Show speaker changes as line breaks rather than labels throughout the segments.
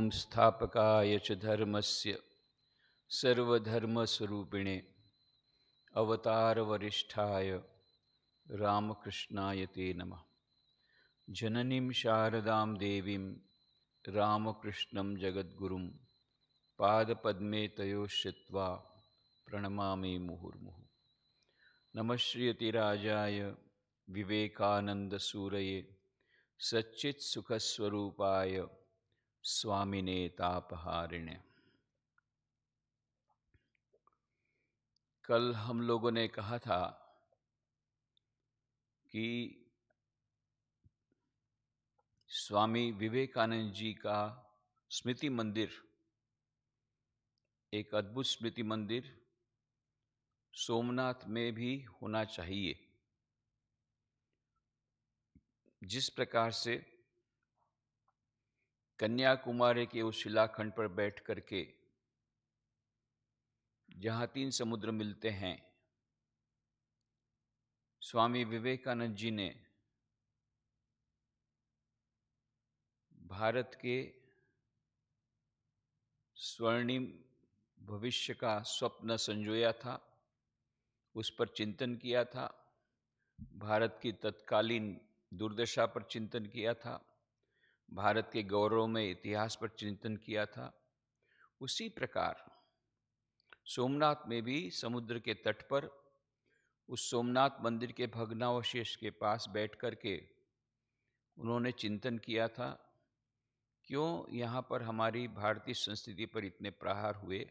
संस्थापकाय च धर्मस्य सर्वधर्मस्वरूपिणे अवतारवरिष्ठाय रामकृष्णाय ते नमः। जननीं शारदां देवीं रामकृष्णं जगद्गुरुं पादपद्मे तयो श्रित्वा प्रणमामि मुहुर्मुहुः। नमः श्रीयतिराजाय विवेकानन्दसूरये सच्चित्सुखस्वरूपाय स्वामिने तापहारिणे। कल हम लोगों ने कहा था कि स्वामी विवेकानंद जी का स्मृति मंदिर, एक अद्भुत स्मृति मंदिर सोमनाथ में भी होना चाहिए। जिस प्रकार से कन्याकुमारी के उस शिलाखंड पर बैठ करके जहाँ 3 समुद्र मिलते हैं, स्वामी विवेकानंद जी ने भारत के स्वर्णिम भविष्य का स्वप्न संजोया था, उस पर चिंतन किया था। भारत की तत्कालीन दुर्दशा पर चिंतन किया था, भारत के गौरवमय इतिहास पर चिंतन किया था। उसी प्रकार सोमनाथ में भी समुद्र के तट पर उस सोमनाथ मंदिर के भग्नावशेष के पास बैठ कर के उन्होंने चिंतन किया था, क्यों यहाँ पर हमारी भारतीय संस्कृति पर इतने प्रहार हुए,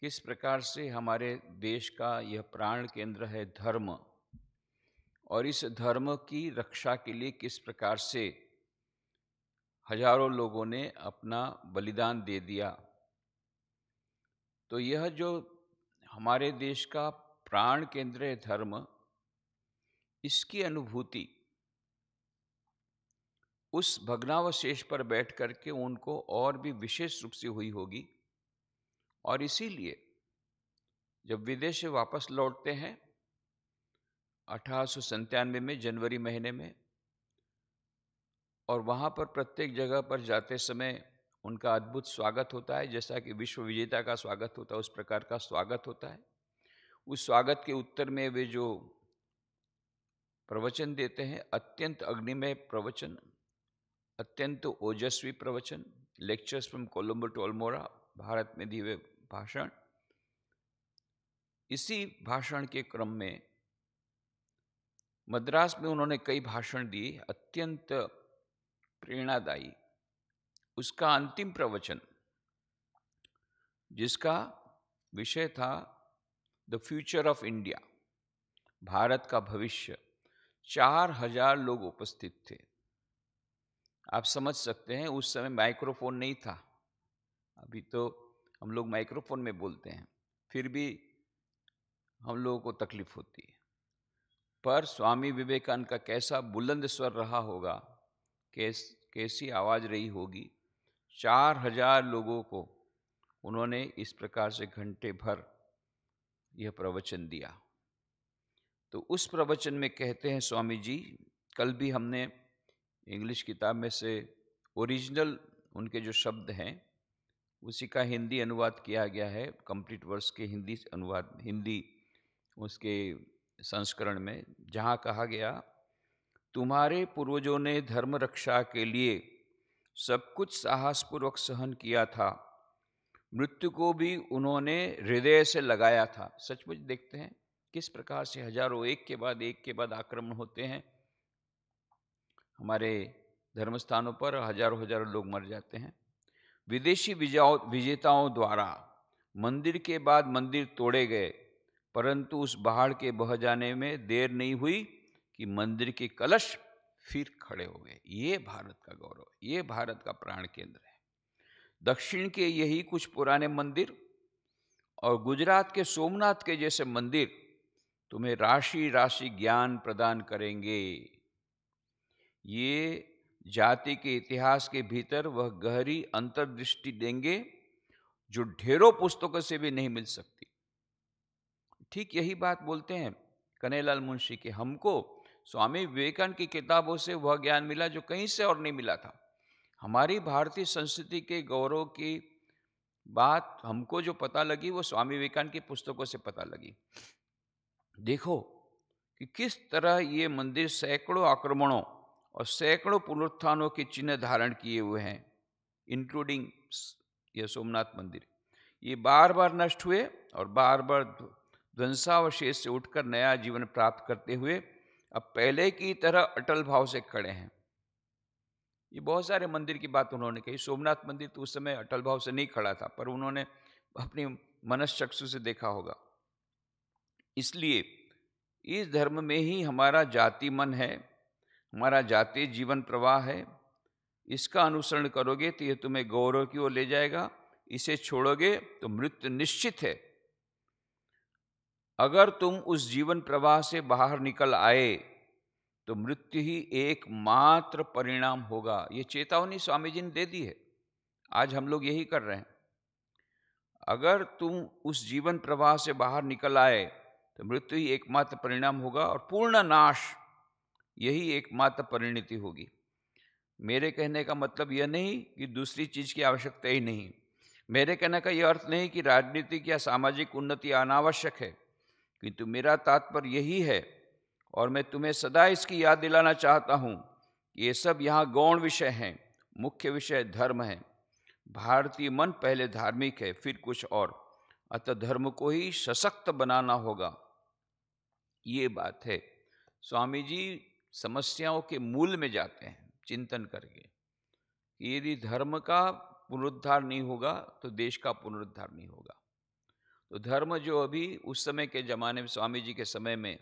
किस प्रकार से हमारे देश का यह प्राण केंद्र है धर्म, और इस धर्म की रक्षा के लिए किस प्रकार से हजारों लोगों ने अपना बलिदान दे दिया। तो यह जो हमारे देश का प्राण केंद्र है धर्म, इसकी अनुभूति उस भग्नावशेष पर बैठ करके उनको और भी विशेष रूप से हुई होगी। और इसीलिए जब विदेश से वापस लौटते हैं 1897 में जनवरी महीने में, और वहाँ पर प्रत्येक जगह पर जाते समय उनका अद्भुत स्वागत होता है, जैसा कि विश्व विजेता का स्वागत होता है उस प्रकार का स्वागत होता है। उस स्वागत के उत्तर में वे जो प्रवचन देते हैं, अत्यंत अग्निमय प्रवचन, अत्यंत ओजस्वी प्रवचन, lectures from Colombo to Almora, Bharat में दिए भाषण। इसी भाषण के क्रम में मद्रास में उन्होंने कई भाषण दिए, अत्यंत प्रेरणादायी। उसका अंतिम प्रवचन, जिसका विषय था the future of India, Bharat का भविष्य, 4000 लोग उपस्थित थे। आप समझ सकते हैं उस समय माइक्रोफोन नहीं था, अभी तो हम लोग माइक्रोफोन में बोलते हैं, फिर भी हम लोगों को तकलीफ होती है। पर स्वामी विवेकानंद का कैसा बुलंद स्वर रहा होगा, कैसी आवाज रही होगी। 4000 लोगों को उन्होंने इस प्रकार से घंटे भर यह प्रवचन दिया। तो उस प्रवचन में कहते हैं स्वामी जी, कल भी हमने इंग्लिश किताब में से ओरिजिनल उनके जो शब्द हैं उसी का हिंदी अनुवाद किया गया है, कंप्लीट वर्स के हिंदी अनुवाद, हिंदी उसके संस्करण में, जहाँ कहा गया, तुम्हारे पूर्वजों ने धर्म रक्षा के लिए सब कुछ साहसपूर्वक सहन किया था, मृत्यु को भी उन्होंने हृदय से लगाया था। सचमुच देखते हैं किस प्रकार से हजारों एक के बाद आक्रमण होते हैं, हमारे धर्म स्थानों पर हजारों हजारों लोग मर जाते हैं। विदेशी विजेताओं द्वारा मंदिर के बाद मंदिर तोड़े गए, परंतु उस पहाड़ के बह जाने में देर नहीं हुई कि मंदिर के कलश फिर खड़े हो गए। ये भारत का गौरव, ये भारत का प्राण केंद्र है। दक्षिण के यही कुछ पुराने मंदिर और गुजरात के सोमनाथ के जैसे मंदिर तुम्हें राशि राशि ज्ञान प्रदान करेंगे। ये जाति के इतिहास के भीतर वह गहरी अंतर्दृष्टि देंगे जो ढेरों पुस्तकों से भी नहीं मिल सकती। ठीक यही बात बोलते हैं कन्हैयालाल मुंशी के, हमको स्वामी विवेकानंद की किताबों से वह ज्ञान मिला जो कहीं से और नहीं मिला था। हमारी भारतीय संस्कृति के गौरव की बात हमको जो पता लगी वो स्वामी विवेकानंद की पुस्तकों से पता लगी। देखो कि किस तरह ये मंदिर सैकड़ों आक्रमणों और सैकड़ों पुनरुत्थानों के चिन्ह धारण किए हुए हैं, इंक्लूडिंग ये सोमनाथ मंदिर। ये बार बार नष्ट हुए और बार बार ध्वंसावशेष से उठकर नया जीवन प्राप्त करते हुए अब पहले की तरह अटल भाव से खड़े हैं। ये बहुत सारे मंदिर की बात उन्होंने कही। सोमनाथ मंदिर तो उस समय अटल भाव से नहीं खड़ा था, पर उन्होंने अपनी मनश्चक्षु से देखा होगा। इसलिए इस धर्म में ही हमारा जाति मन है, हमारा जातीय जीवन प्रवाह है। इसका अनुसरण करोगे तो यह तुम्हें गौरव की ओर ले जाएगा, इसे छोड़ोगे तो मृत्यु निश्चित है। अगर तुम उस जीवन प्रवाह से बाहर निकल आए तो मृत्यु ही एकमात्र परिणाम होगा। ये चेतावनी स्वामी जी ने दे दी है, आज हम लोग यही कर रहे हैं। अगर तुम उस जीवन प्रवाह से बाहर निकल आए तो मृत्यु ही एकमात्र परिणाम होगा और पूर्ण नाश यही एकमात्र परिणति होगी। मेरे कहने का मतलब यह नहीं कि दूसरी चीज की आवश्यकता ही नहीं। मेरे कहने का यह अर्थ नहीं कि राजनीतिक या सामाजिक उन्नति अनावश्यक है, किंतु मेरा तात्पर्य यही है और मैं तुम्हें सदा इसकी याद दिलाना चाहता हूं कि ये सब यहाँ गौण विषय हैं, मुख्य विषय धर्म है। भारतीय मन पहले धार्मिक है, फिर कुछ और, अतः धर्म को ही सशक्त बनाना होगा। ये बात है। स्वामी जी समस्याओं के मूल में जाते हैं चिंतन करके। यदि धर्म का पुनरुद्धार नहीं होगा तो देश का पुनरुद्धार नहीं होगा। तो धर्म जो अभी उस समय के जमाने में, स्वामी जी के समय में,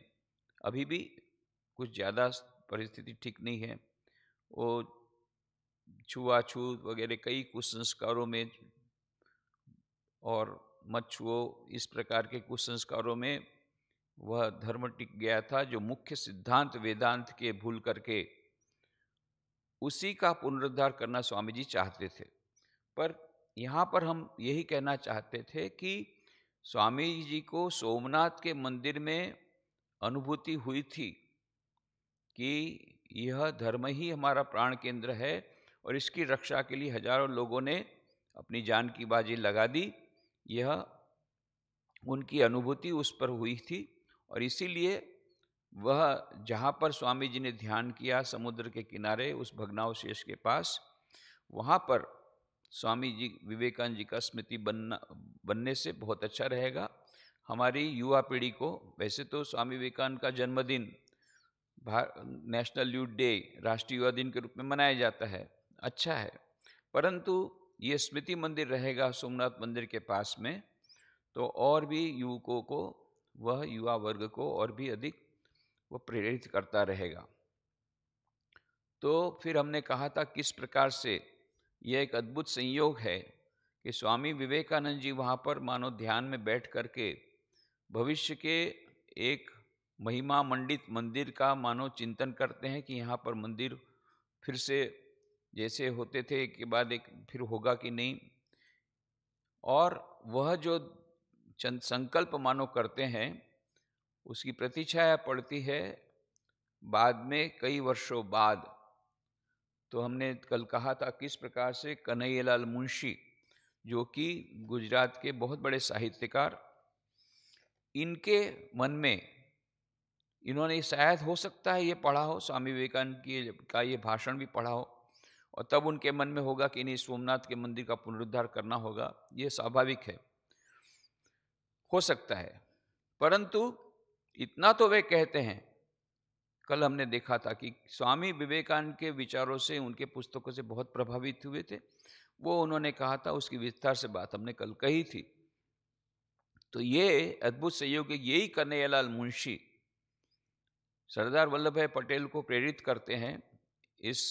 अभी भी कुछ ज़्यादा परिस्थिति ठीक नहीं है। वो छुआछूत वगैरह कई कुसंस्कारों में और मत छुओ इस प्रकार के कुसंस्कारों में वह धर्म टिक गया था, जो मुख्य सिद्धांत वेदांत के भूल करके उसी का पुनरुद्धार करना स्वामी जी चाहते थे। पर यहाँ पर हम यही कहना चाहते थे कि स्वामी जी को सोमनाथ के मंदिर में अनुभूति हुई थी कि यह धर्म ही हमारा प्राण केंद्र है और इसकी रक्षा के लिए हजारों लोगों ने अपनी जान की बाजी लगा दी। यह उनकी अनुभूति उस पर हुई थी और इसीलिए वह जहाँ पर स्वामी जी ने ध्यान किया समुद्र के किनारे उस भग्नावशेष के पास, वहाँ पर स्वामी जी विवेकानंद जी का स्मृति बनने से बहुत अच्छा रहेगा हमारी युवा पीढ़ी को। वैसे तो स्वामी विवेकानंद का जन्मदिन नेशनल यूथ डे, राष्ट्रीय युवा दिन के रूप में मनाया जाता है, अच्छा है, परंतु ये स्मृति मंदिर रहेगा सोमनाथ मंदिर के पास में तो और भी युवकों को, वह युवा वर्ग को और भी अधिक वो प्रेरित करता रहेगा। तो फिर हमने कहा था किस प्रकार से यह एक अद्भुत संयोग है कि स्वामी विवेकानंद जी वहाँ पर मानो ध्यान में बैठ करके भविष्य के एक महिमा मंडित मंदिर का मानो चिंतन करते हैं कि यहाँ पर मंदिर फिर से जैसे होते थे के बाद एक फिर होगा कि नहीं, और वह जो चंद संकल्प मानो करते हैं उसकी प्रतिछाया पड़ती है बाद में कई वर्षों बाद। तो हमने कल कहा था किस प्रकार से कन्हैयालाल मुंशी जो कि गुजरात के बहुत बड़े साहित्यकार, इनके मन में, इन्होंने शायद हो सकता है ये पढ़ा हो स्वामी विवेकानंद का ये भाषण भी पढ़ा हो और तब उनके मन में होगा कि नहीं सोमनाथ के मंदिर का पुनरुद्धार करना होगा, ये स्वाभाविक है, हो सकता है। परंतु इतना तो वे कहते हैं, कल हमने देखा था कि स्वामी विवेकानंद के विचारों से, उनके पुस्तकों से बहुत प्रभावित हुए थे, वो उन्होंने कहा था, उसकी विस्तार से बात हमने कल कही थी। तो ये अद्भुत संयोग, यही कन्हैयालाल मुंशी सरदार वल्लभ भाई पटेल को प्रेरित करते हैं इस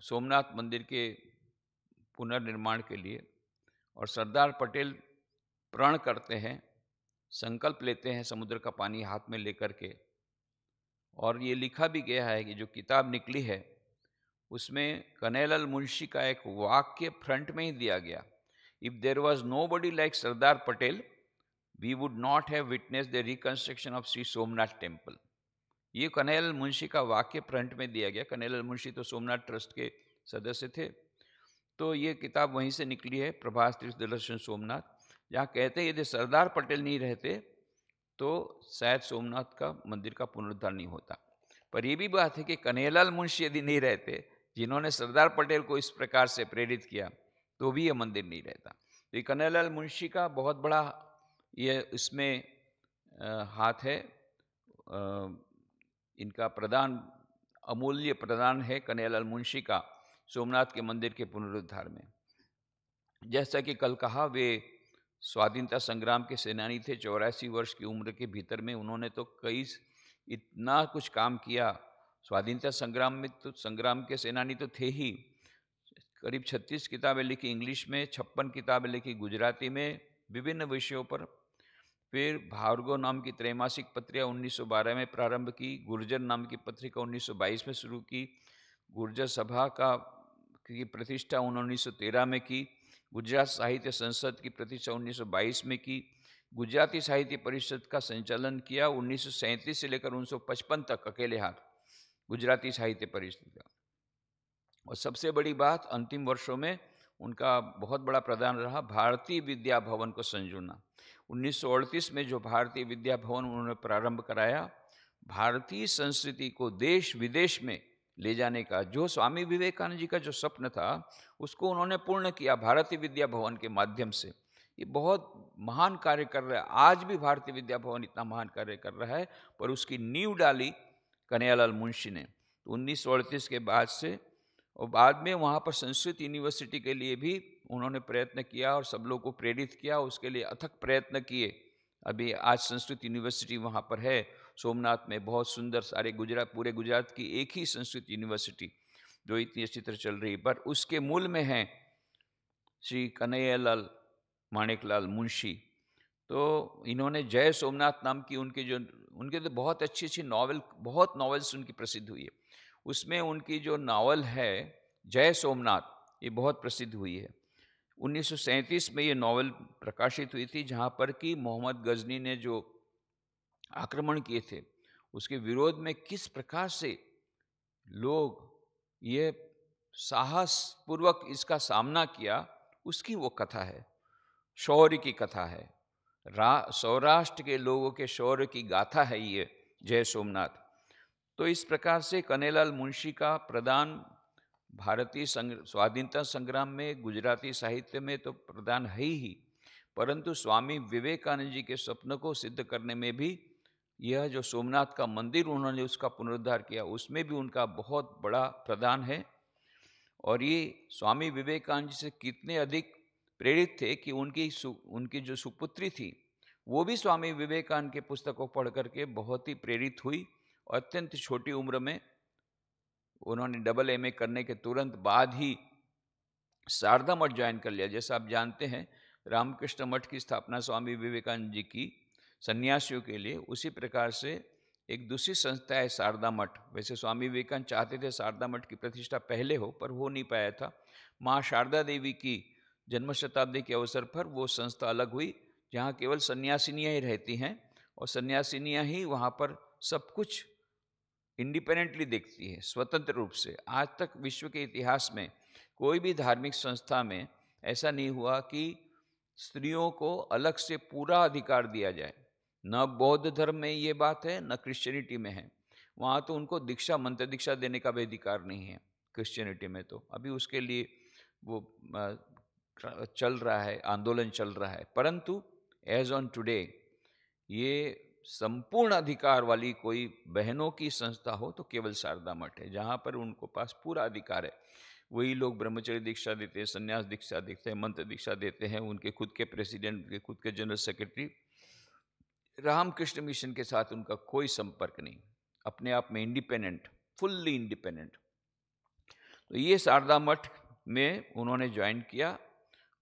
सोमनाथ मंदिर के पुनर्निर्माण के लिए, और सरदार पटेल प्रण करते हैं, संकल्प लेते हैं समुद्र का पानी हाथ में लेकर के। और ये लिखा भी गया है कि जो किताब निकली है उसमें कन्हैयालाल मुंशी का एक वाक्य फ्रंट में ही दिया गया, if there was nobody like Sardar Patel we would not have witness the reconstruction of Shri Somnath temple. ये कन्हैयालाल मुंशी का वाक्य फ्रंट में दिया गया। कन्हैयालाल मुंशी तो सोमनाथ ट्रस्ट के सदस्य थे। तो ये किताब वहीं से निकली है, प्रभास तीर्थ दर्शन सोमनाथ, जहाँ कहते हैं यदि सरदार पटेल नहीं रहते तो शायद सोमनाथ का मंदिर का पुनरुद्धार नहीं होता। पर यह भी बात है कि कन्हैयालाल मुंशी यदि नहीं रहते, जिन्होंने सरदार पटेल को इस प्रकार से प्रेरित किया, तो भी यह मंदिर नहीं रहता। तो ये कन्हैयालाल मुंशी का बहुत बड़ा ये इसमें हाथ है। इनका प्रदान, अमूल्य प्रदान है कन्हैयालाल मुंशी का सोमनाथ के मंदिर के पुनरुद्धार में। जैसा कि कल कहा, वे स्वाधीनता संग्राम के सेनानी थे। 84 वर्ष की उम्र के भीतर में उन्होंने तो इतना कुछ काम किया। स्वाधीनता संग्राम में तो संग्राम के सेनानी तो थे ही, करीब 36 किताबें लिखी इंग्लिश में, 56 किताबें लिखी गुजराती में विभिन्न विषयों पर। फिर भार्गव नाम की त्रैमासिक पत्रिका 1912 में प्रारंभ की, गुर्जर नाम की पत्रिका 1922 में शुरू की, गुर्जर सभा की प्रतिष्ठा 1913 में की, गुजरात साहित्य संसद की प्रतिष्ठा 1922 में की, गुजराती साहित्य परिषद का संचालन किया 1937 से लेकर 1955 तक अकेले हाथ गुजराती साहित्य परिषद का। और सबसे बड़ी बात, अंतिम वर्षों में उनका बहुत बड़ा प्रदान रहा भारतीय विद्या भवन को संजोना। 1938 में जो भारतीय विद्या भवन उन्होंने प्रारंभ कराया, भारतीय संस्कृति को देश विदेश में ले जाने का, जो स्वामी विवेकानंद जी का जो स्वप्न था, उसको उन्होंने पूर्ण किया भारतीय विद्या भवन के माध्यम से। ये बहुत महान कार्य कर रहा है। आज भी भारतीय विद्या भवन इतना महान कार्य कर रहा है, पर उसकी नींव डाली कन्हैयालाल मुंशी ने। तो 1938 के बाद से, और बाद में वहाँ पर संस्कृत यूनिवर्सिटी के लिए भी उन्होंने प्रयत्न किया और सब लोगों को प्रेरित किया, उसके लिए अथक प्रयत्न किए। अभी आज संस्कृत यूनिवर्सिटी वहाँ पर है सोमनाथ में, बहुत सुंदर, सारे पूरे गुजरात की एक ही संस्कृत यूनिवर्सिटी जो इतनी अच्छी तरह चल रही है। पर उसके मूल में है श्री कन्हैयालाल माणिकलाल मुंशी। तो इन्होंने जय सोमनाथ नाम की उनके तो बहुत अच्छी अच्छी नॉवेल, बहुत नॉवेल्स उनकी प्रसिद्ध हुई है। उसमें उनकी जो नावल है जय सोमनाथ, ये बहुत प्रसिद्ध हुई है। 1937 में ये नावल प्रकाशित हुई थी, जहाँ पर कि मोहम्मद गजनी ने जो आक्रमण किए थे, उसके विरोध में किस प्रकार से लोग ये साहस पूर्वक इसका सामना किया, उसकी वो कथा है, शौर्य की कथा है। सौराष्ट्र के लोगों के शौर्य की गाथा है ये जय सोमनाथ। तो इस प्रकार से कन्हैयालाल मुंशी का प्रदान भारतीय स्वाधीनता संग्राम में, गुजराती साहित्य में तो प्रदान है ही, परंतु स्वामी विवेकानंद जी के स्वप्न को सिद्ध करने में भी यह जो सोमनाथ का मंदिर उन्होंने उसका पुनरुद्धार किया, उसमें भी उनका बहुत बड़ा प्रदान है। और ये स्वामी विवेकानंद जी से कितने अधिक प्रेरित थे कि उनकी जो सुपुत्री थी, वो भी स्वामी विवेकानंद के पुस्तक को पढ़ करके बहुत ही प्रेरित हुई। अत्यंत छोटी उम्र में उन्होंने AA करने के तुरंत बाद ही शारदा मठ ज्वाइन कर लिया। जैसा आप जानते हैं, रामकृष्ण मठ की स्थापना स्वामी विवेकानंद जी की सन्यासियों के लिए, उसी प्रकार से एक दूसरी संस्था है शारदा मठ। वैसे स्वामी विवेकानंद चाहते थे शारदा मठ की प्रतिष्ठा पहले हो, पर हो नहीं पाया था। माँ शारदा देवी की जन्म शताब्दी के अवसर पर वो संस्था अलग हुई, जहाँ केवल सन्यासिनियाँ ही रहती हैं, और सन्यासिनियाँ ही वहाँ पर सब कुछ इंडिपेंडेंटली देखती है, स्वतंत्र रूप से। आज तक विश्व के इतिहास में कोई भी धार्मिक संस्था में ऐसा नहीं हुआ कि स्त्रियों को अलग से पूरा अधिकार दिया जाए। न बौद्ध धर्म में ये बात है, न क्रिश्चियनिटी में है। वहाँ तो उनको दीक्षा, मंत्र दीक्षा देने का भी अधिकार नहीं है क्रिश्चियनिटी में। तो अभी उसके लिए वो चल रहा है, आंदोलन चल रहा है। परंतु एज ऑन टुडे ये संपूर्ण अधिकार वाली कोई बहनों की संस्था हो तो केवल शारदा मठ है, जहाँ पर उनको पास पूरा अधिकार है। वही लोग ब्रह्मचर्य दीक्षा देते हैं, संन्यास दीक्षा देते हैं, मंत्र दीक्षा देते हैं। उनके खुद के प्रेसिडेंट, उनके खुद के जनरल सेक्रेटरी। रामकृष्ण मिशन के साथ उनका कोई संपर्क नहीं, अपने आप में इंडिपेंडेंट, फुल्ली इंडिपेंडेंट। तो ये शारदा मठ में उन्होंने ज्वाइन किया,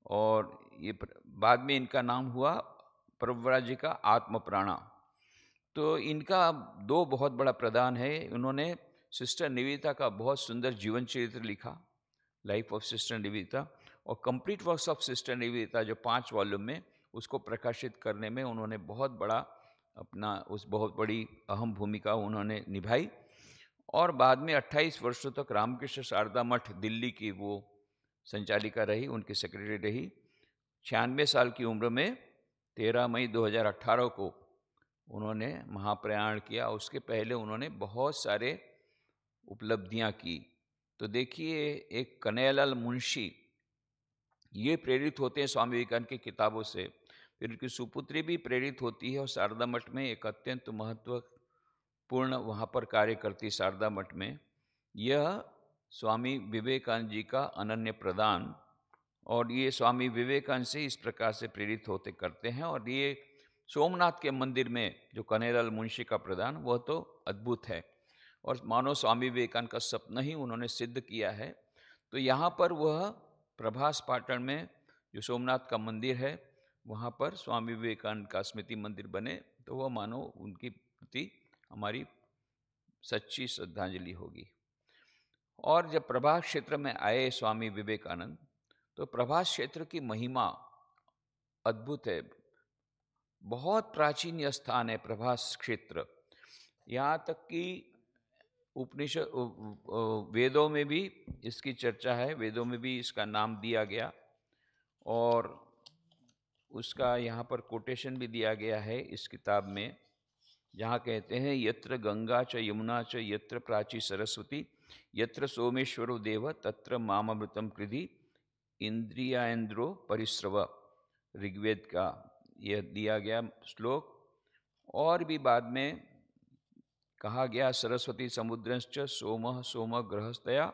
और ये बाद में इनका नाम हुआ प्रभुराज जी का आत्म प्राणा। तो इनका दो बहुत बड़ा प्रदान है। उन्होंने सिस्टर निवेदिता का बहुत सुंदर जीवन चरित्र लिखा, लाइफ ऑफ सिस्टर निवेदिता, और complete works of sister Nivedita जो 5 वॉल्यूम में, उसको प्रकाशित करने में उन्होंने बहुत बड़ा बहुत बड़ी अहम भूमिका उन्होंने निभाई। और बाद में 28 वर्षों तक रामकृष्ण शारदा मठ दिल्ली की वो संचालिका रही, उनकी सेक्रेटरी रही। 96 साल की उम्र में 13 मई 2018 को उन्होंने महाप्रयाण किया। उसके पहले उन्होंने बहुत सारे उपलब्धियां की। तो देखिए, एक कन्हैयालाल मुंशी ये प्रेरित होते हैं स्वामी विवेकानंद की किताबों से, फिर उनकी सुपुत्री भी प्रेरित होती है और शारदा मठ में एक अत्यंत महत्वपूर्ण वहाँ पर कार्य करती है। शारदा मठ में यह स्वामी विवेकानंद जी का अनन्य प्रदान, और ये स्वामी विवेकानंद से इस प्रकार से प्रेरित होते करते हैं। और ये सोमनाथ के मंदिर में जो कन्हैयालाल मुंशी का प्रदान, वह तो अद्भुत है और मानो स्वामी विवेकानंद का सपना ही उन्होंने सिद्ध किया है। तो यहाँ पर वह प्रभास पाटन में जो सोमनाथ का मंदिर है, वहाँ पर स्वामी विवेकानंद का स्मृति मंदिर बने, तो वह मानो उनकी प्रति हमारी सच्ची श्रद्धांजलि होगी। और जब प्रभास क्षेत्र में आए स्वामी विवेकानंद, तो प्रभास क्षेत्र की महिमा अद्भुत है। बहुत प्राचीन यह स्थान है प्रभास क्षेत्र। यहाँ तक कि उपनिषद वेदों में भी इसकी चर्चा है, वेदों में भी इसका नाम दिया गया और उसका यहाँ पर कोटेशन भी दिया गया है इस किताब में, जहाँ कहते हैं यत्र गंगा च यमुना च यत्र प्राची सरस्वती यत्र सोमेश्वरो देव तत्र मामृतम कृधि इंद्रियान्द्रो परिस्रव, ऋग्वेद का यह दिया गया श्लोक। और भी बाद में कहा गया सरस्वती समुद्रश्च सोमः सोम ग्रहस्तया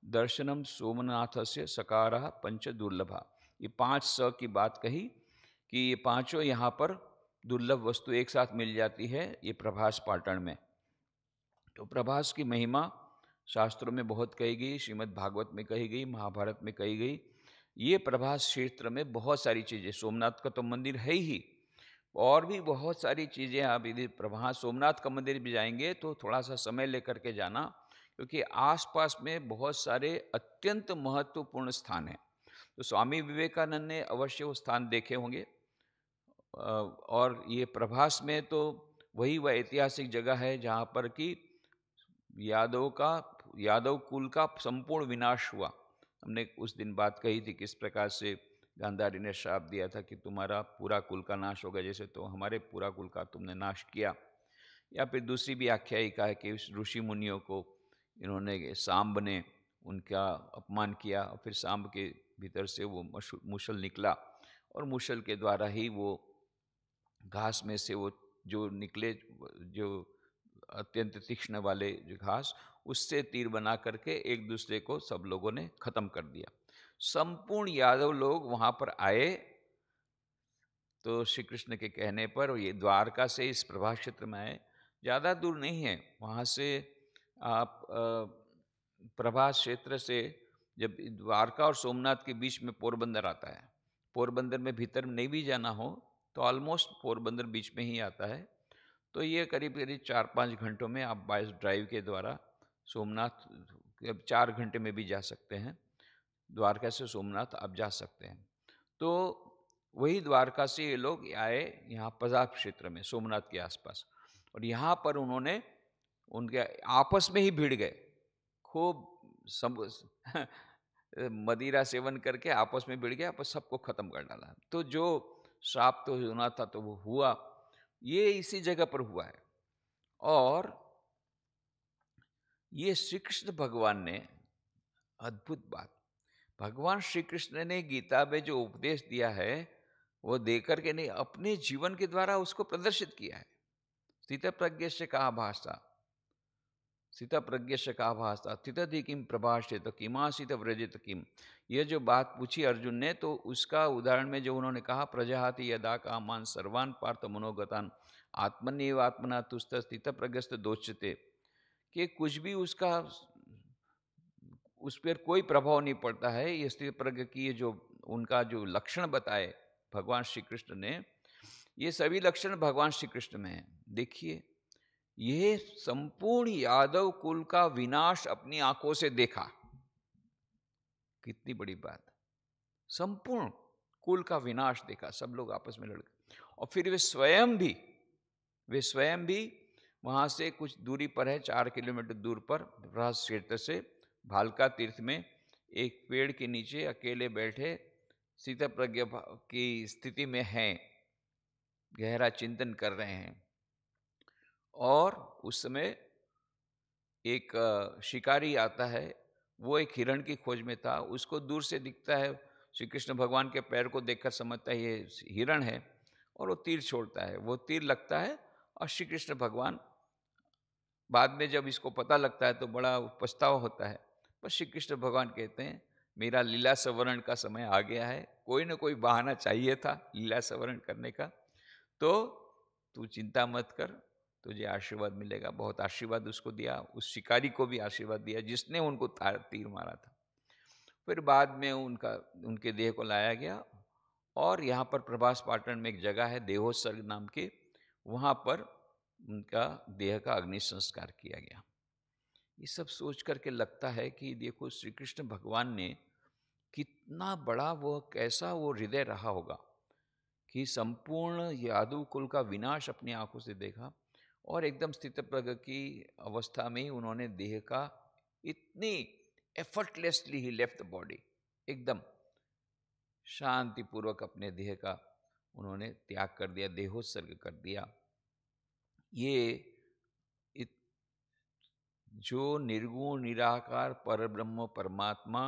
दर्शनम सोमनाथस्य सकारः पंच दुर्लभा। ये 5 स की बात कही कि ये पांचों यहाँ पर दुर्लभ वस्तु एक साथ मिल जाती है ये प्रभास पाटन में। तो प्रभास की महिमा शास्त्रों में बहुत कही गई, श्रीमद् भागवत में कही गई, महाभारत में कही गई। ये प्रभास क्षेत्र में बहुत सारी चीज़ें, सोमनाथ का तो मंदिर है ही, और भी बहुत सारी चीज़ें। आप यदि प्रभास सोमनाथ का मंदिर भी जाएंगे तो थोड़ा सा समय लेकर के जाना, क्योंकि आसपास में बहुत सारे अत्यंत महत्वपूर्ण स्थान हैं। तो स्वामी विवेकानंद ने अवश्य वो स्थान देखे होंगे। और ये प्रभास में तो वही वह ऐतिहासिक जगह है जहाँ पर कि यादव कुल का संपूर्ण विनाश हुआ। हमने उस दिन बात कही थी किस प्रकार से गांधारी ने श्राप दिया था कि तुम्हारा पूरा कुल का नाश होगा, जैसे तो हमारे पूरा कुल का तुमने नाश किया। या फिर दूसरी भी आख्यायिका है कि ऋषि मुनियों को इन्होंने, सांब ने उनका अपमान किया और फिर सांब के भीतर से वो मुसल निकला और मुसल के द्वारा ही वो घास में से वो जो निकले, जो अत्यंत तीक्ष्ण वाले जो घास, उससे तीर बना करके एक दूसरे को सब लोगों ने खत्म कर दिया। संपूर्ण यादव लोग वहां पर आए तो श्री कृष्ण के कहने पर ये द्वारका से इस प्रभास क्षेत्र में आए। ज़्यादा दूर नहीं है वहाँ से। आप प्रभास क्षेत्र से जब द्वारका और सोमनाथ के बीच में पोरबंदर आता है, पोरबंदर में भीतर नहीं भी जाना हो तो ऑलमोस्ट पोरबंदर बीच में ही आता है। तो ये करीब करीब 4-5 घंटों में आप बाय ड्राइव के द्वारा सोमनाथ 4 घंटे में भी जा सकते हैं। द्वारका से सोमनाथ आप जा सकते हैं। तो वही द्वारका से ये लोग आए यहाँ प्रभास क्षेत्र में सोमनाथ के आसपास, और यहाँ पर उन्होंने उनके आपस में ही भिड़ गए, खूब सब मदिरा सेवन करके आपस में भिड़ गए, आपस सबको खत्म कर डाला। तो जो श्राप तो होना था तो वो हुआ, ये इसी जगह पर हुआ है। और ये श्री कृष्ण भगवान ने, अद्भुत बात, भगवान श्री कृष्ण ने गीता में जो उपदेश दिया है वो देकर के नहीं, अपने जीवन के द्वारा उसको प्रदर्शित किया है। स्थित प्रज्ञ से कहा भाषा, स्थित प्रज्ञ से कहा भाषा स्थितधि किम प्रभाषित किमासित व्रजित किम। यह जो बात पूछी अर्जुन ने, तो उसका उदाहरण में जो उन्होंने कहा, प्रजाहाति यदा कामान सर्वान पार्थ मनोगतान आत्मन्येव आत्मना तुष्ट स्थित प्रज्ञस्त दोषते, कि कुछ भी उसका उस पर कोई प्रभाव नहीं पड़ता है। ये स्थित प्रज्ञ की ये जो उनका जो लक्षण बताए भगवान श्री कृष्ण ने, ये सभी लक्षण भगवान श्री कृष्ण में हैं। देखिए, ये संपूर्ण यादव कुल का विनाश अपनी आंखों से देखा, कितनी बड़ी बात। संपूर्ण कुल का विनाश देखा, सब लोग आपस में लड़ गए, और फिर वे स्वयं भी वहाँ से कुछ दूरी पर है, 4 किलोमीटर दूर पर प्रभास क्षेत्र से भालका तीर्थ में एक पेड़ के नीचे अकेले बैठे स्थितप्रज्ञ की स्थिति में हैं, गहरा चिंतन कर रहे हैं। और उस समय एक शिकारी आता है, वो एक हिरण की खोज में था, उसको दूर से दिखता है, श्री कृष्ण भगवान के पैर को देखकर समझता है ये हिरण है, और वो तीर छोड़ता है, वो तीर लगता है, और श्री कृष्ण भगवान बाद में जब इसको पता लगता है तो बड़ा पछतावा होता है। पर श्री कृष्ण भगवान कहते हैं मेरा लीला संवरण का समय आ गया है, कोई ना कोई बहाना चाहिए था लीला संवरण करने का, तो तू चिंता मत कर, तुझे आशीर्वाद मिलेगा। बहुत आशीर्वाद उसको दिया, उस शिकारी को भी आशीर्वाद दिया जिसने उनको तीर मारा था। फिर बाद में उनके देह को लाया गया, और यहाँ पर प्रभास पाटन में एक जगह है देहोत्सर्ग नाम की, वहाँ पर उनका देह का अग्नि संस्कार किया गया। ये सब सोच करके लगता है कि देखो श्री कृष्ण भगवान ने कितना बड़ा, वो कैसा वो हृदय रहा होगा कि संपूर्ण यादव कुल का विनाश अपनी आंखों से देखा, और एकदम स्थितप्रज्ञ की अवस्था में ही उन्होंने देह का इतनी effortlessly he left the body, एकदम शांतिपूर्वक अपने देह का उन्होंने त्याग कर दिया, देहोत्सर्ग कर दिया। ये जो निर्गुण निराकार परब्रह्म परमात्मा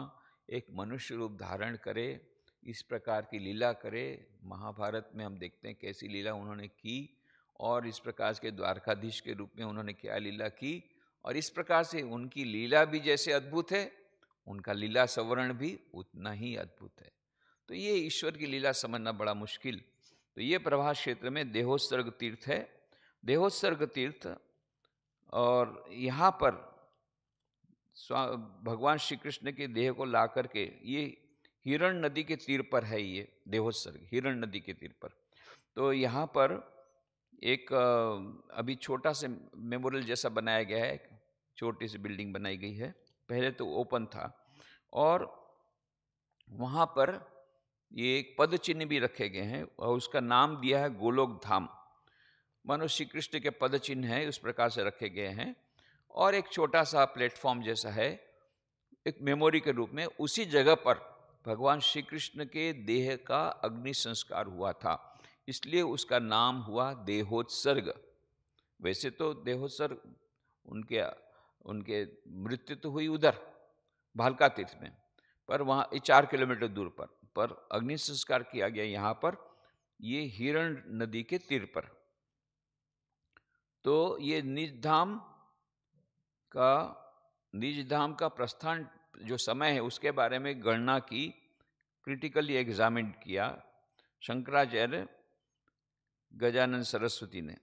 एक मनुष्य रूप धारण करे, इस प्रकार की लीला करे, महाभारत में हम देखते हैं कैसी लीला उन्होंने की, और इस प्रकार के द्वारकाधीश के रूप में उन्होंने क्या लीला की, और इस प्रकार से उनकी लीला भी जैसे अद्भुत है, उनका लीला संवरण भी उतना ही अद्भुत है। तो ये ईश्वर की लीला समझना बड़ा मुश्किल। तो ये प्रभास क्षेत्र में देहोत्सर्ग तीर्थ है, देहोत्सर्ग तीर्थ। और यहाँ पर भगवान श्री कृष्ण के देह को ला करके, ये हिरण नदी के तीर पर है, ये देहोत्सर्ग हिरण नदी के तीर पर। तो यहाँ पर एक अभी छोटा सा मेमोरियल जैसा बनाया गया है, छोटी सी बिल्डिंग बनाई गई है, पहले तो ओपन था, और वहाँ पर ये एक पद चिन्ह भी रखे गए हैं, और उसका नाम दिया है गोलोक धाम, मानो श्री कृष्ण के पद चिन्ह है उस प्रकार से रखे गए हैं। और एक छोटा सा प्लेटफॉर्म जैसा है, एक मेमोरी के रूप में, उसी जगह पर भगवान श्री कृष्ण के देह का अग्नि संस्कार हुआ था, इसलिए उसका नाम हुआ देहोत्सर्ग। वैसे तो देहोत्सर्ग उनके उनके मृत्यु तो हुई उधर भालका तीर्थ में, पर वहाँ 4 किलोमीटर दूर पर अग्नि संस्कार किया गया यहाँ पर, ये हिरण नदी के तीर पर। तो ये निज धाम का प्रस्थान जो समय है उसके बारे में गणना की, क्रिटिकली एग्जामिन किया शंकराचार्य गजानन सरस्वती ने।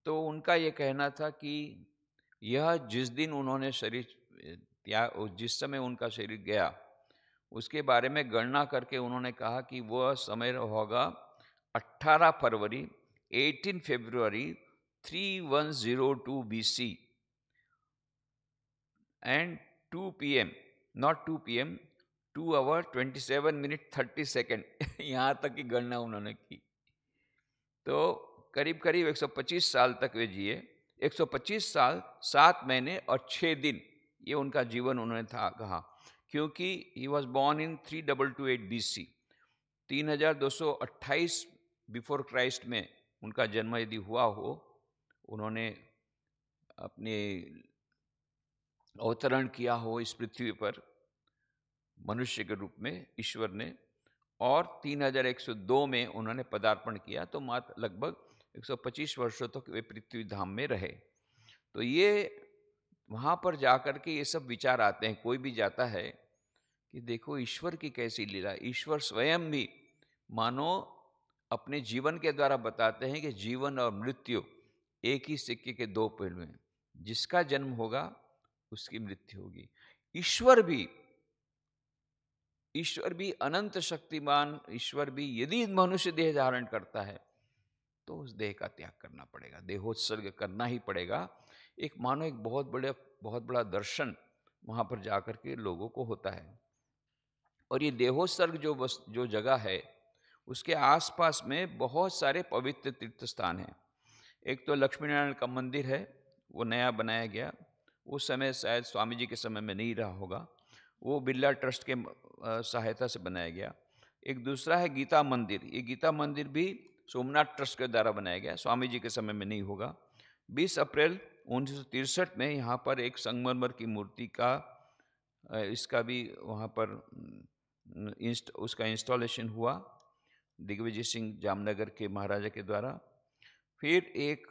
तो उनका ये कहना था कि यह जिस दिन उन्होंने जिस समय उनका शरीर गया, उसके बारे में गणना करके उन्होंने कहा कि वह समय होगा 18 फरवरी 18 फरवरी 3102 BC and 2 PM, not 2 PM, 2 hour 27 minute 30 second यहाँ तक की गणना उन्होंने की। तो करीब करीब 125 साल तक वे जिए, 125 साल 7 महीने और 6 दिन, ये उनका जीवन उन्होंने था कहा, क्योंकि he was born in 3228 BC, 3228 before Christ में उनका जन्म यदि हुआ हो, उन्होंने अपने अवतरण किया हो इस पृथ्वी पर मनुष्य के रूप में ईश्वर ने, और 3102 में उन्होंने पदार्पण किया, तो मात्र लगभग 125 वर्षों तक वे पृथ्वी धाम में रहे। तो ये वहाँ पर जाकर के ये सब विचार आते हैं, कोई भी जाता है कि देखो ईश्वर की कैसी लीला। ईश्वर स्वयं भी मानो अपने जीवन के द्वारा बताते हैं कि जीवन और मृत्यु एक ही सिक्के के दो पहलू हैं, जिसका जन्म होगा उसकी मृत्यु होगी। ईश्वर भी अनंत शक्तिमान ईश्वर भी यदि मनुष्य देह धारण करता है तो उस देह का त्याग करना पड़ेगा, देहोत्सर्ग करना ही पड़ेगा। एक मानो एक बहुत बड़ा दर्शन वहां पर जाकर के लोगों को होता है। और ये देहोत्सर्ग जो जगह है, उसके आसपास में बहुत सारे पवित्र तीर्थ स्थान हैं। एक तो लक्ष्मी नारायण का मंदिर है, वो नया बनाया गया, उस समय शायद स्वामी जी के समय में नहीं रहा होगा, वो बिरला ट्रस्ट के सहायता से बनाया गया। एक दूसरा है गीता मंदिर, ये गीता मंदिर भी सोमनाथ ट्रस्ट के द्वारा बनाया गया, स्वामी जी के समय में नहीं होगा। 20 अप्रैल 1963 में यहाँ पर एक संगमरमर की मूर्ति का इसका भी वहाँ पर उसका इंस्टॉलेशन हुआ दिग्विजय सिंह जामनगर के महाराजा के द्वारा। फिर एक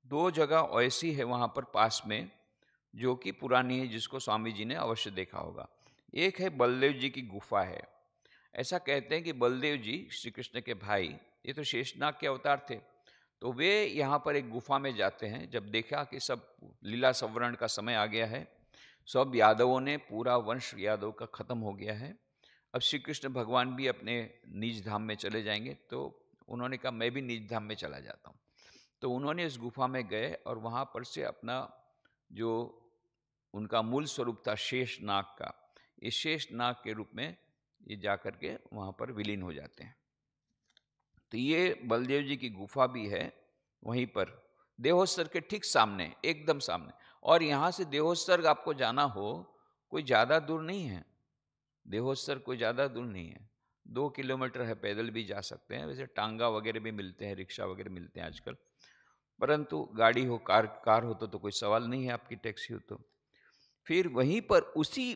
दो जगह ऐसी है वहाँ पर पास में जो कि पुरानी है, जिसको स्वामी जी ने अवश्य देखा होगा। एक है बलदेव जी की गुफा है। ऐसा कहते हैं कि बलदेव जी श्री कृष्ण के भाई, ये तो शेषनाग के अवतार थे, तो वे यहाँ पर एक गुफा में जाते हैं। जब देखा कि सब लीला संवरण का समय आ गया है, सब यादवों ने, पूरा वंश यादव का खत्म हो गया है, अब श्री कृष्ण भगवान भी अपने निज धाम में चले जाएंगे, तो उन्होंने कहा मैं भी निज धाम में चला जाता हूँ। तो उन्होंने इस गुफा में गए और वहाँ पर से अपना जो उनका मूल स्वरूप था शेषनाग का, इस शेषनाग के रूप में ये जा कर के वहाँ पर विलीन हो जाते हैं। तो ये बलदेव जी की गुफा भी है वहीं पर देहोत्सर्ग के ठीक सामने, एकदम सामने। और यहाँ से देहोत्सर्ग आपको जाना हो, कोई ज़्यादा दूर नहीं है, देहोत्सर्ग कोई ज़्यादा दूर नहीं है, 2 किलोमीटर है, पैदल भी जा सकते हैं। वैसे टांगा वगैरह भी मिलते हैं, रिक्शा वगैरह मिलते हैं आजकल, परंतु गाड़ी हो, कार हो तो कोई सवाल नहीं है, आपकी टैक्सी हो तो। फिर वहीं पर उसी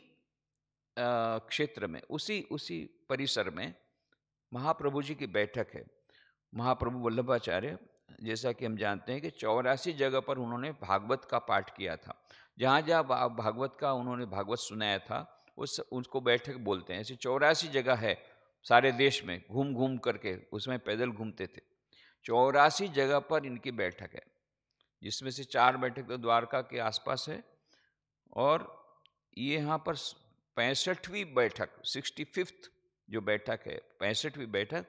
क्षेत्र में, उसी परिसर में महाप्रभु जी की बैठक है। महाप्रभु वल्लभाचार्य, जैसा कि हम जानते हैं कि 84 जगह पर उन्होंने भागवत का पाठ किया था। जहाँ जहाँ भागवत का उन्होंने भागवत सुनाया था उसको बैठक बोलते हैं। ऐसी 84 जगह है सारे देश में, घूम घूम करके, उसमें पैदल घूमते थे। 84 जगह पर इनकी बैठक है, जिसमें से 4 बैठक तो द्वारका के आसपास है, और ये यहाँ पर 65वीं बैठक, 65th जो बैठक है, 65वीं बैठक,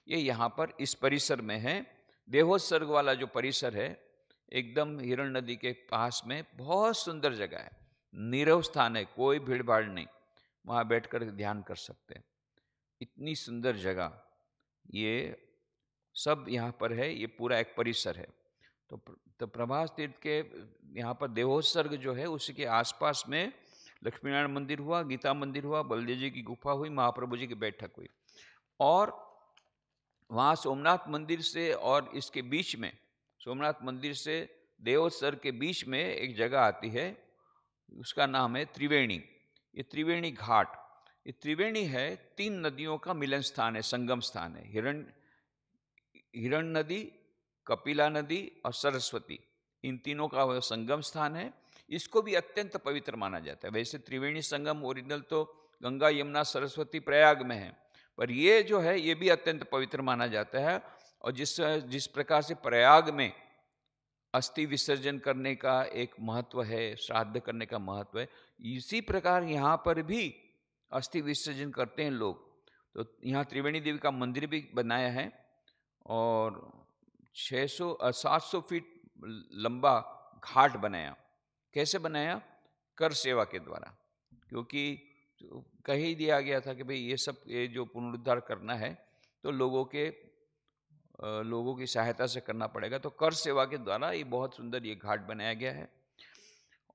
ये यहाँ पर इस परिसर में है। देहोत्सर्ग वाला जो परिसर है, एकदम हिरण नदी के पास में, बहुत सुंदर जगह है, नीरव स्थान है, कोई भीड़ भाड़ नहीं, वहाँ बैठकर ध्यान कर सकते हैं। इतनी सुंदर जगह, ये सब यहाँ पर है, ये पूरा एक परिसर है। तो प्रभास तीर्थ के यहाँ पर देहोत्सर्ग जो है, उसी के आसपास में लक्ष्मीनारायण मंदिर हुआ, गीता मंदिर हुआ, बलदेव जी की गुफा हुई, महाप्रभु जी की बैठक हुई। और वहाँ सोमनाथ मंदिर से और इसके बीच में, सोमनाथ मंदिर से देहोत्सर्ग के बीच में एक जगह आती है, उसका नाम है त्रिवेणी। ये त्रिवेणी घाट, ये त्रिवेणी है, 3 नदियों का मिलन स्थान है, संगम स्थान है। हिरण नदी, कपिला नदी और सरस्वती, इन तीनों का वह संगम स्थान है। इसको भी अत्यंत पवित्र माना जाता है। वैसे त्रिवेणी संगम ओरिजिनल तो गंगा, यमुना, सरस्वती, प्रयाग में है, पर ये जो है ये भी अत्यंत पवित्र माना जाता है। और जिस प्रकार से प्रयाग में अस्थि विसर्जन करने का एक महत्व है, श्राद्ध करने का महत्व है, इसी प्रकार यहाँ पर भी अस्थि विसर्जन करते हैं लोग। तो यहाँ त्रिवेणी देवी का मंदिर भी बनाया है, और 700 फीट लंबा घाट बनाया। कैसे बनाया? कर सेवा के द्वारा, क्योंकि कह ही दिया गया था कि भाई ये जो पुनरुद्धार करना है तो लोगों की सहायता से करना पड़ेगा। तो कर सेवा के द्वारा ये बहुत सुंदर ये घाट बनाया गया है।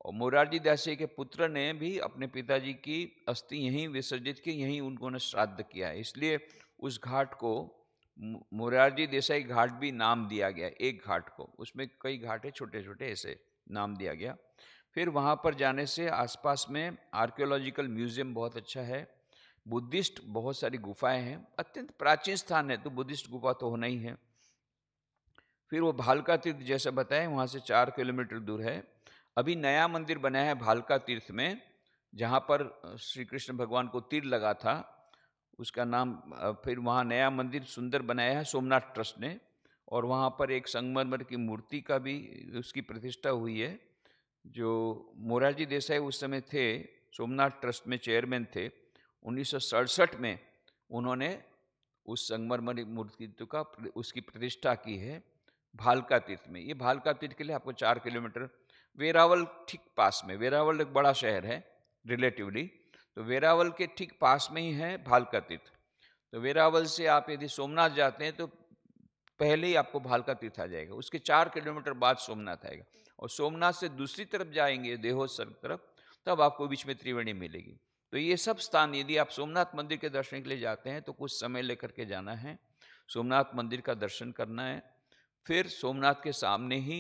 और मोरारजी देसाई के पुत्र ने भी अपने पिताजी की अस्थि यहीं विसर्जित की, यहीं उन्होंने श्राद्ध किया है, इसलिए उस घाट को मोरारजी देसाई घाट भी नाम दिया गया। एक घाट को, उसमें कई घाट है छोटे छोटे, ऐसे नाम दिया गया। फिर वहाँ पर जाने से आसपास में आर्कियोलॉजिकल म्यूजियम बहुत अच्छा है, बुद्धिस्ट बहुत सारी गुफाएं हैं, अत्यंत प्राचीन स्थान है, तो बुद्धिस्ट गुफा तो होना ही है। फिर वो भालका तीर्थ जैसे बताएं, वहाँ से 4 किलोमीटर दूर है। अभी नया मंदिर बना है भालका तीर्थ में, जहाँ पर श्री कृष्ण भगवान को तीर लगा था, उसका नाम, फिर वहाँ नया मंदिर सुंदर बनाया है सोमनाथ ट्रस्ट ने। और वहाँ पर एक संगमरमर की मूर्ति का भी उसकी प्रतिष्ठा हुई है। जो मोरारजी देसाई उस समय थे, सोमनाथ ट्रस्ट में चेयरमैन थे, 1967 में उन्होंने उस संगमरमर मूर्ति का उसकी प्रतिष्ठा की है भालका तीर्थ में। ये भालका तीर्थ के लिए आपको 4 किलोमीटर, वेरावल ठीक पास में, वेरावल एक बड़ा शहर है रिलेटिवली, तो वेरावल के ठीक पास में ही है भालका तीर्थ। तो वेरावल से आप यदि सोमनाथ जाते हैं तो पहले ही आपको भालका तीर्थ आ जाएगा। उसके 4 किलोमीटर बाद सोमनाथ आएगा, और सोमनाथ से दूसरी तरफ जाएंगे देहोत्सर्ग तरफ, तब आपको बीच में त्रिवेणी मिलेगी। तो ये सब स्थान यदि आप सोमनाथ मंदिर के दर्शन के लिए जाते हैं तो कुछ समय लेकर के जाना है, सोमनाथ मंदिर का दर्शन करना है। फिर सोमनाथ के सामने ही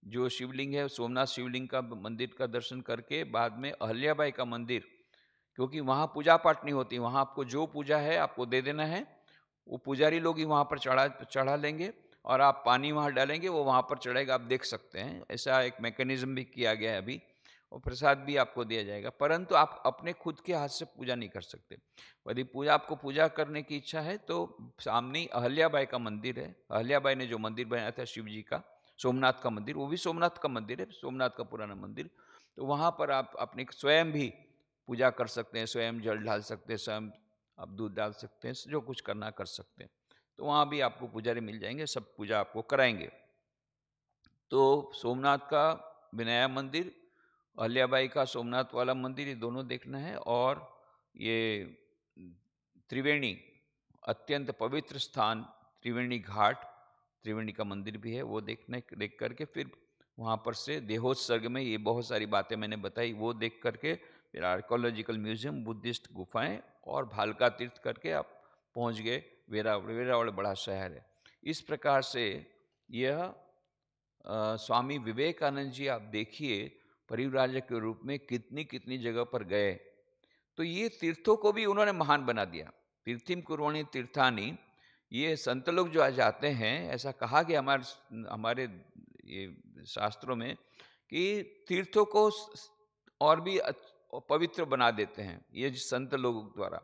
जो शिवलिंग है, सोमनाथ शिवलिंग का मंदिर का दर्शन करके बाद में अहल्याबाई का मंदिर, क्योंकि वहाँ पूजा पाठ नहीं होती, वहाँ आपको जो पूजा है आपको दे देना है, वो पुजारी लोग ही वहाँ पर चढ़ा लेंगे, और आप पानी वहाँ डालेंगे, वो वहाँ पर चढ़ेगा। आप देख सकते हैं, ऐसा एक मैकेनिज्म भी किया गया है अभी, और प्रसाद भी आपको दिया जाएगा। परंतु आप अपने खुद के हाथ से पूजा नहीं कर सकते। यदि आपको पूजा करने की इच्छा है तो सामने ही अहल्याबाई का मंदिर है। अहल्याबाई ने जो मंदिर बनाया था शिव जी का, सोमनाथ का मंदिर, वो भी सोमनाथ का मंदिर है, सोमनाथ का पुराना मंदिर। तो वहाँ पर आप अपनी स्वयं भी पूजा कर सकते हैं, स्वयं जल ढाल सकते हैं, स्वयं आप दूध डाल सकते हैं, जो कुछ करना कर सकते हैं। तो वहाँ भी आपको पुजारी मिल जाएंगे, सब पूजा आपको कराएंगे। तो सोमनाथ का विनया मंदिर, अहल्याबाई का सोमनाथ वाला मंदिर, ये दोनों देखना है। और ये त्रिवेणी, अत्यंत पवित्र स्थान त्रिवेणी घाट, त्रिवेणी का मंदिर भी है, वो देख करके फिर वहाँ पर से देहोत्सर्ग में ये बहुत सारी बातें मैंने बताई, वो देख करके फिर आर्कोलॉजिकल म्यूजियम, बुद्धिस्ट गुफाएं, और भालका तीर्थ करके आप पहुँच गए वेरावल। वेरावल बड़ा शहर है। इस प्रकार से यह स्वामी विवेकानंद जी, आप देखिए परिव्राजक के रूप में कितनी कितनी जगह पर गए। तो ये तीर्थों को भी उन्होंने महान बना दिया। तीर्थिम कुर्वाणी तीर्थानी, ये संत लोग जो आज जाते हैं, ऐसा कहा गया हमारे हमारे ये शास्त्रों में कि तीर्थों को और भी पवित्र बना देते हैं ये संत लोगों द्वारा।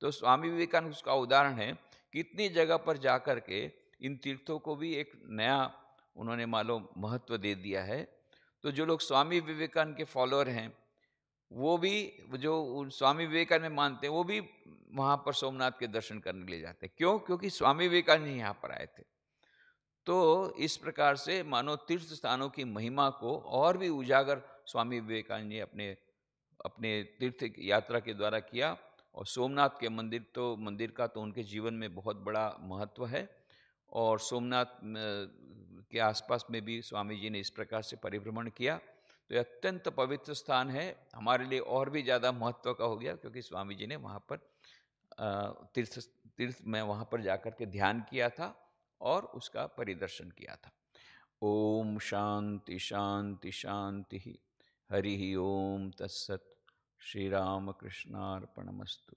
तो स्वामी विवेकानंद उसका उदाहरण है। कितनी जगह पर जाकर के इन तीर्थों को भी एक नया उन्होंने मालूम महत्व दे दिया है। तो जो लोग स्वामी विवेकानंद के फॉलोअर हैं, वो भी, जो स्वामी विवेकानंद में मानते हैं, वो भी वहाँ पर सोमनाथ के दर्शन करने के लिए जाते हैं। क्यों? क्योंकि स्वामी विवेकानंद ही यहाँ पर आए थे। तो इस प्रकार से मानो तीर्थ स्थानों की महिमा को और भी उजागर स्वामी विवेकानंद ने अपने अपने तीर्थ यात्रा के द्वारा किया। और सोमनाथ के मंदिर का तो उनके जीवन में बहुत बड़ा महत्व है। और सोमनाथ के आसपास में भी स्वामी जी ने इस प्रकार से परिभ्रमण किया। तो ये अत्यंत पवित्र स्थान है, हमारे लिए और भी ज़्यादा महत्व का हो गया, क्योंकि स्वामी जी ने वहाँ पर तीर्थ तीर्थ में वहाँ पर जाकर के ध्यान किया था और उसका परिदर्शन किया था। ओम शांति शांति शांति। हरि ओम तत्सत। श्री राम कृष्णार्पणमस्तु।